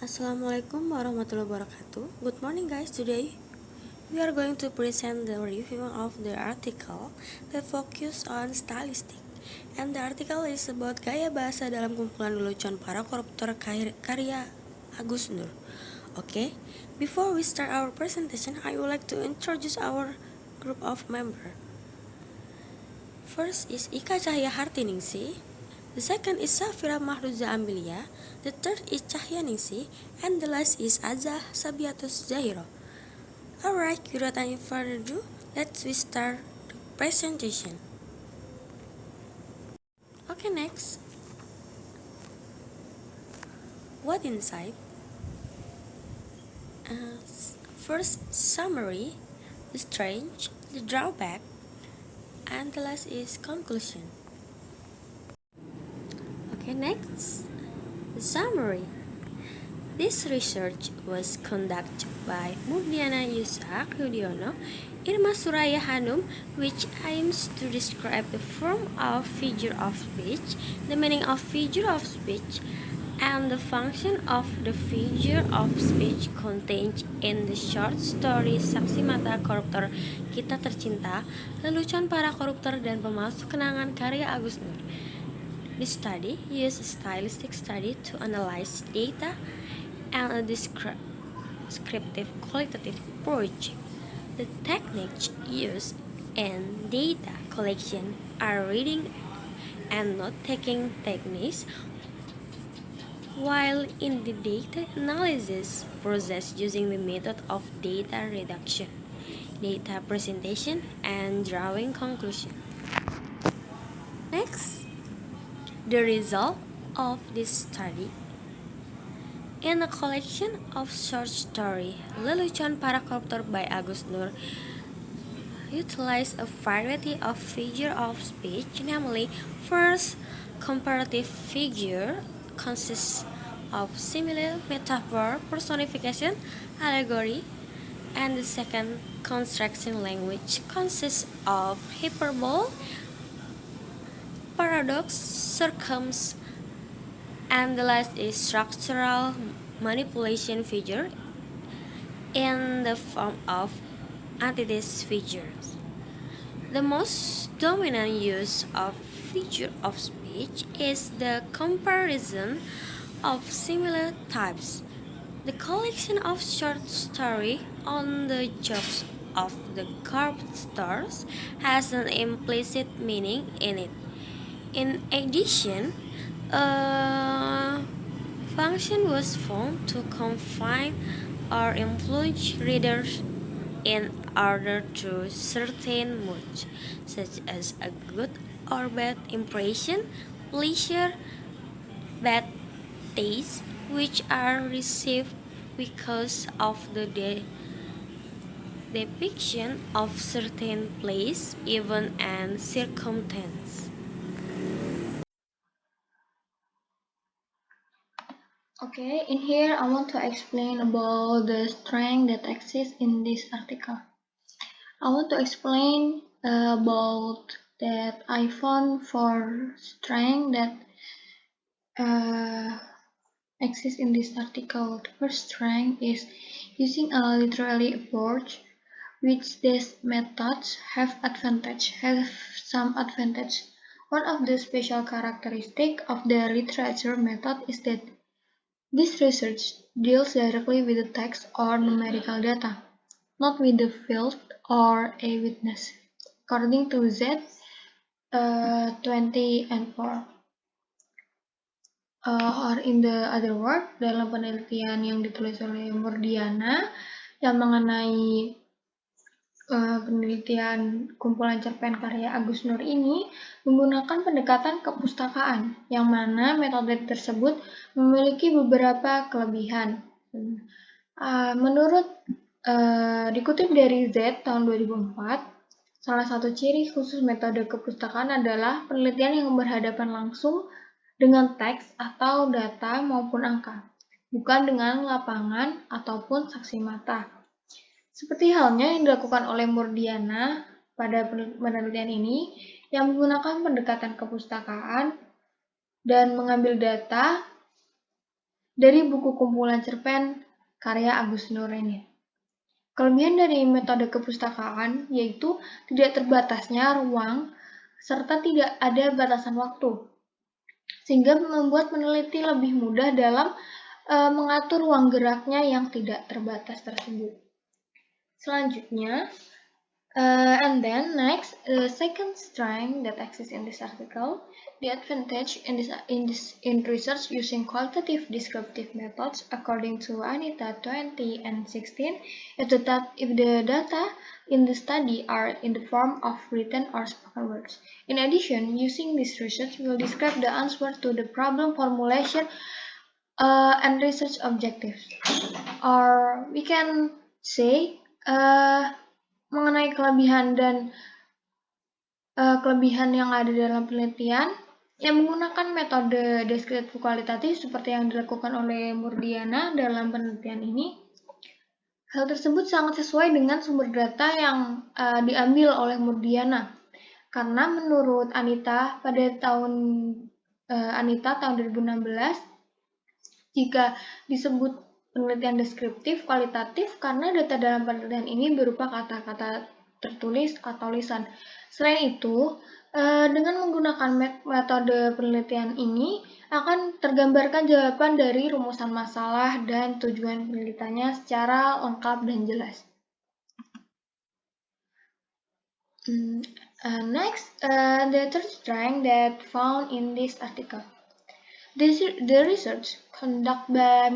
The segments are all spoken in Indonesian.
Assalamualaikum warahmatullahi wabarakatuh. Good morning guys. Today we are going to present the review of the article that focus on stylistic. And the article is about gaya bahasa dalam kumpulan lelucon para koruptor karya Agus Nur. Okay, before we start our presentation, I would like to introduce our group of members. First is Ika Cahya Hartiningsi. The second is Safira Mahruza Ambilia, the third is Cahya Ningsi, and the last is Azah Sabiatus Zahiro. Alright, without any further ado, let's start the presentation. Okay, next. What inside? First, summary, the strange, the drawback, and the last is conclusion. Okay, next. The summary. This research was conducted by Murdiana Yusak Yudhoyono, Irma Suraya Hanum, which aims to describe the form of figure of speech, the meaning of figure of speech, and the function of the figure of speech contained in the short story Saksi Mata Koruptor Kita Tercinta, lelucon para koruptor dan pemalsu kenangan karya Agus Nur. The study used a stylistic study to analyze data and a descriptive qualitative approach. The techniques used in data collection are reading and note-taking techniques, while in the data analysis process using the method of data reduction, data presentation, and drawing conclusion. Next, the result of this study. In a collection of short story, Lelucon Para Koruptor by Agus Nur utilized a variety of figure of speech, namely, first, comparative figure consists of simile, metaphor, personification, allegory, and the second, construction language consists of hyperbole, paradox, circumstance, and the last is structural manipulation figure in the form of antithesis figures. The most dominant use of figure of speech is the comparison of similar types. The collection of short story on the jokes of the corruptors has an implicit meaning in it. In addition, a function was found to confine or influence readers in order to certain moods, such as a good or bad impression, pleasure, bad taste, which are received because of the depiction of certain place, event, and circumstance. Okay, in here I want to explain about the strength that exists in this article. I want to explain about that I found for strength that exists in this article. The first strength is using a literary approach, which these methods have some advantage. One of the special characteristics of the literature method is that this research deals directly with the text or numerical data, not with the field or a witness, according to Z 20 and 4. Or in the other word, dalam penelitian yang ditulis oleh Murdiana yang mengenai penelitian kumpulan cerpen karya Agus Nur ini menggunakan pendekatan kepustakaan, yang mana metode tersebut memiliki beberapa kelebihan. Menurut dikutip dari Z tahun 2004, salah satu ciri khusus metode kepustakaan adalah penelitian yang berhadapan langsung dengan teks atau data maupun angka, bukan dengan lapangan ataupun saksi mata. Seperti halnya yang dilakukan oleh Murdiana pada penelitian ini, yang menggunakan pendekatan kepustakaan dan mengambil data dari buku kumpulan cerpen karya Agus Nur ini. Kelebihan dari metode kepustakaan yaitu tidak terbatasnya ruang serta tidak ada batasan waktu, sehingga membuat peneliti lebih mudah dalam mengatur ruang geraknya yang tidak terbatas tersebut. Selanjutnya, and then next, second strength that exists in this article, the advantage in research using qualitative descriptive methods according to Anita 20 and 16, if the data in the study are in the form of written or spoken words. In addition, using this research will describe the answer to the problem formulation and research objectives. Or we can say mengenai kelebihan dan kelebihan yang ada dalam penelitian yang menggunakan metode deskriptif kualitatif seperti yang dilakukan oleh Murdiana dalam penelitian ini. Hal tersebut sangat sesuai dengan sumber data yang diambil oleh Murdiana. Karena menurut Anita pada tahun 2016, jika disebut penelitian deskriptif kualitatif karena data dalam penelitian ini berupa kata-kata tertulis atau lisan. Selain itu, dengan menggunakan metode penelitian ini akan tergambarkan jawaban dari rumusan masalah dan tujuan penelitiannya secara lengkap dan jelas. Next, the third strength that found in this article. The research conducted by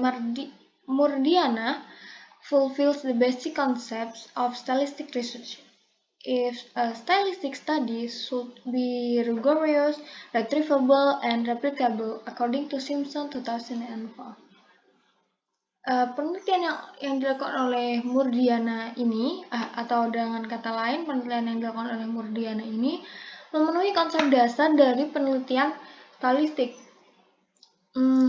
Murdiana fulfills the basic concepts of stylistic research. If a stylistic study should be rigorous, retrievable, and replicable according to Simpson 2004. Penelitian yang dilakukan oleh Murdiana ini, atau dengan kata lain, penelitian yang dilakukan oleh Murdiana ini memenuhi konsep dasar dari penelitian stylistik.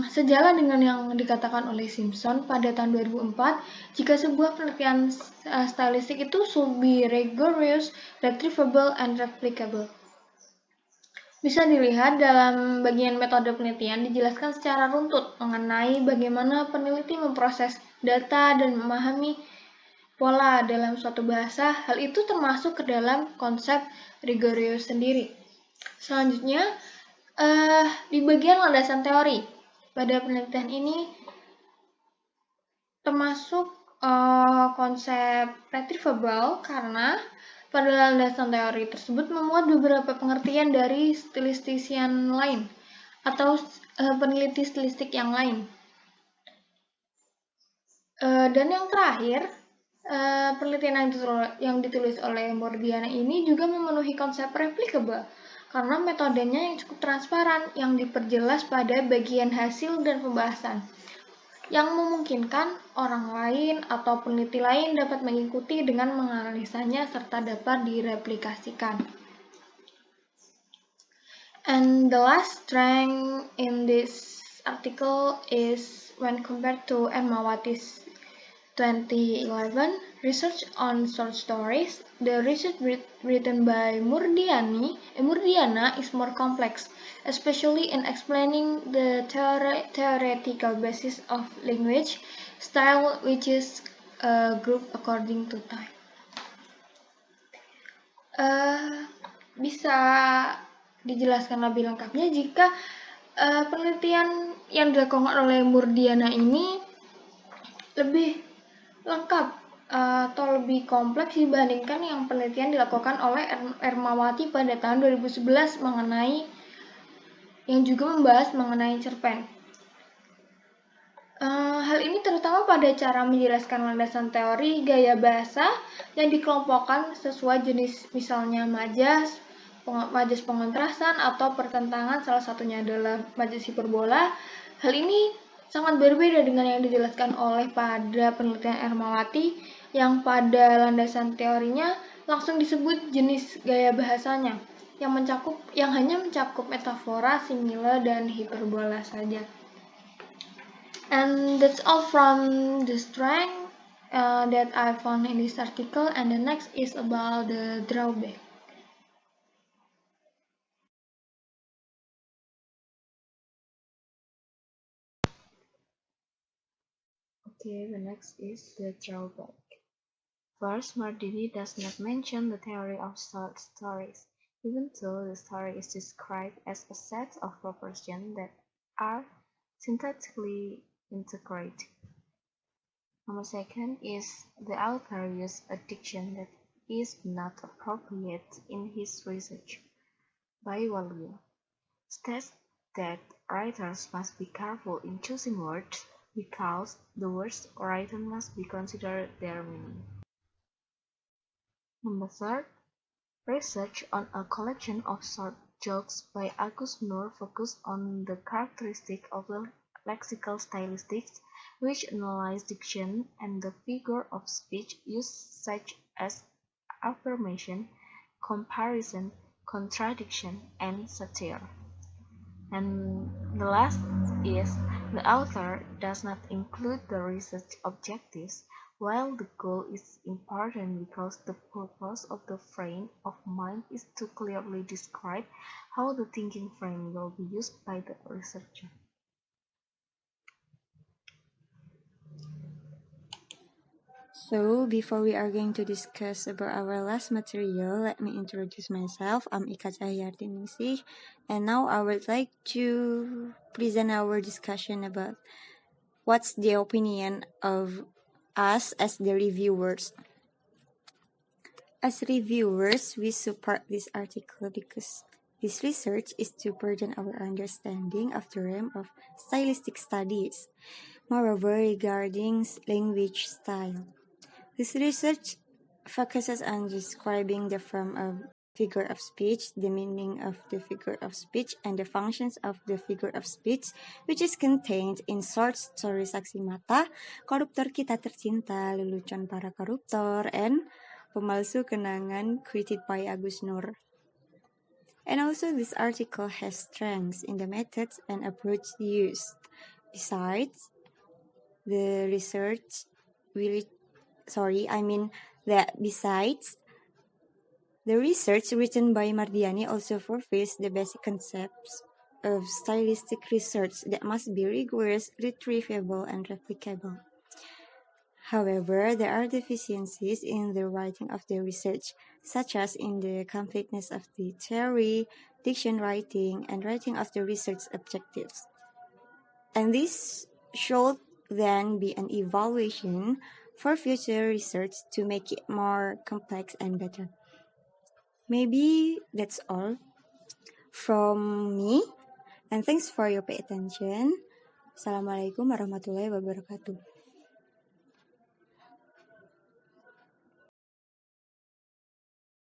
Sejalan dengan yang dikatakan oleh Simpson pada tahun 2004, jika sebuah penelitian stylistik itu should be rigorous, retrievable, and replicable. Bisa dilihat dalam bagian metode penelitian dijelaskan secara runtut mengenai bagaimana peneliti memproses data dan memahami pola dalam suatu bahasa. Hal itu termasuk ke dalam konsep rigorous sendiri. Selanjutnya, di bagian landasan teori. Pada penelitian ini termasuk konsep retrievable karena pada landasan teori tersebut memuat beberapa pengertian dari stilistisian lain atau peneliti stilistik yang lain. Dan yang terakhir, penelitian yang ditulis oleh Murdiana ini juga memenuhi konsep replicable karena metodenya yang cukup transparan yang diperjelas pada bagian hasil dan pembahasan yang memungkinkan orang lain atau peneliti lain dapat mengikuti dengan menganalisanya serta dapat direplikasikan. And the last strength in this article is when compared to Ermawati's 2011 research on short stories, the research written by Murdiana is more complex, especially in explaining the theoretical basis of language style, which is grouped according to time. Bisa dijelaskan lebih lengkapnya jika penelitian yang dilakukan oleh Murdiana ini lebih lengkap atau lebih kompleks dibandingkan yang penelitian dilakukan oleh Ermawati pada tahun 2011 yang juga membahas mengenai cerpen. Hal ini terutama pada cara menjelaskan landasan teori gaya bahasa yang dikelompokkan sesuai jenis, misalnya majas pengontrasan atau pertentangan, salah satunya adalah majas hiperbola. Hal ini sangat berbeda dengan yang dijelaskan oleh pada penelitian Ermawati yang pada landasan teorinya langsung disebut jenis gaya bahasanya yang hanya mencakup metafora, simile, dan hiperbola saja. And that's all from the strength that I found in this article, and the next is about the drawback. Okay, the next is the drawback. First, Mardini does not mention the theory of short stories, even though the story is described as a set of propositions that are syntactically integrated. Number second is the author used a diction that is not appropriate in his research. Bivalue states that writers must be careful in choosing words because the words written must be considered their meaning. Number third, research on a collection of short jokes by Agus Nur focused on the characteristics of the lexical stylistics which analyze diction and the figure of speech used such as affirmation, comparison, contradiction, and satire. And the last is the author does not include the research objectives, while the goal is important because the purpose of the frame of mind is to clearly describe how the thinking frame will be used by the researcher. So, before we are going to discuss about our last material, let me introduce myself. I'm Ika Cahyartiningsih, and now I would like to present our discussion about what's the opinion of us as the reviewers. As reviewers, we support this article because this research is to broaden our understanding of the realm of stylistic studies. Moreover, regarding language style. This research focuses on describing the form of figure of speech, the meaning of the figure of speech, and the functions of the figure of speech, which is contained in short story Saksi Mata, Koruptor Kita Tercinta, Lelucon Para Koruptor, and Pemalsu Kenangan, created by Agus Nur. And also, this article has strengths in the methods and approach used. Besides, the research will besides, the research written by Mardiani also fulfills the basic concepts of stylistic research that must be rigorous, retrievable, and replicable. However, there are deficiencies in the writing of the research, such as in the completeness of the theory, diction writing, and writing of the research objectives. And this should then be an evaluation for future research to make it more complex and better. Maybe that's all from me, and thanks for your pay attention. Assalamualaikum warahmatullahi wabarakatuh.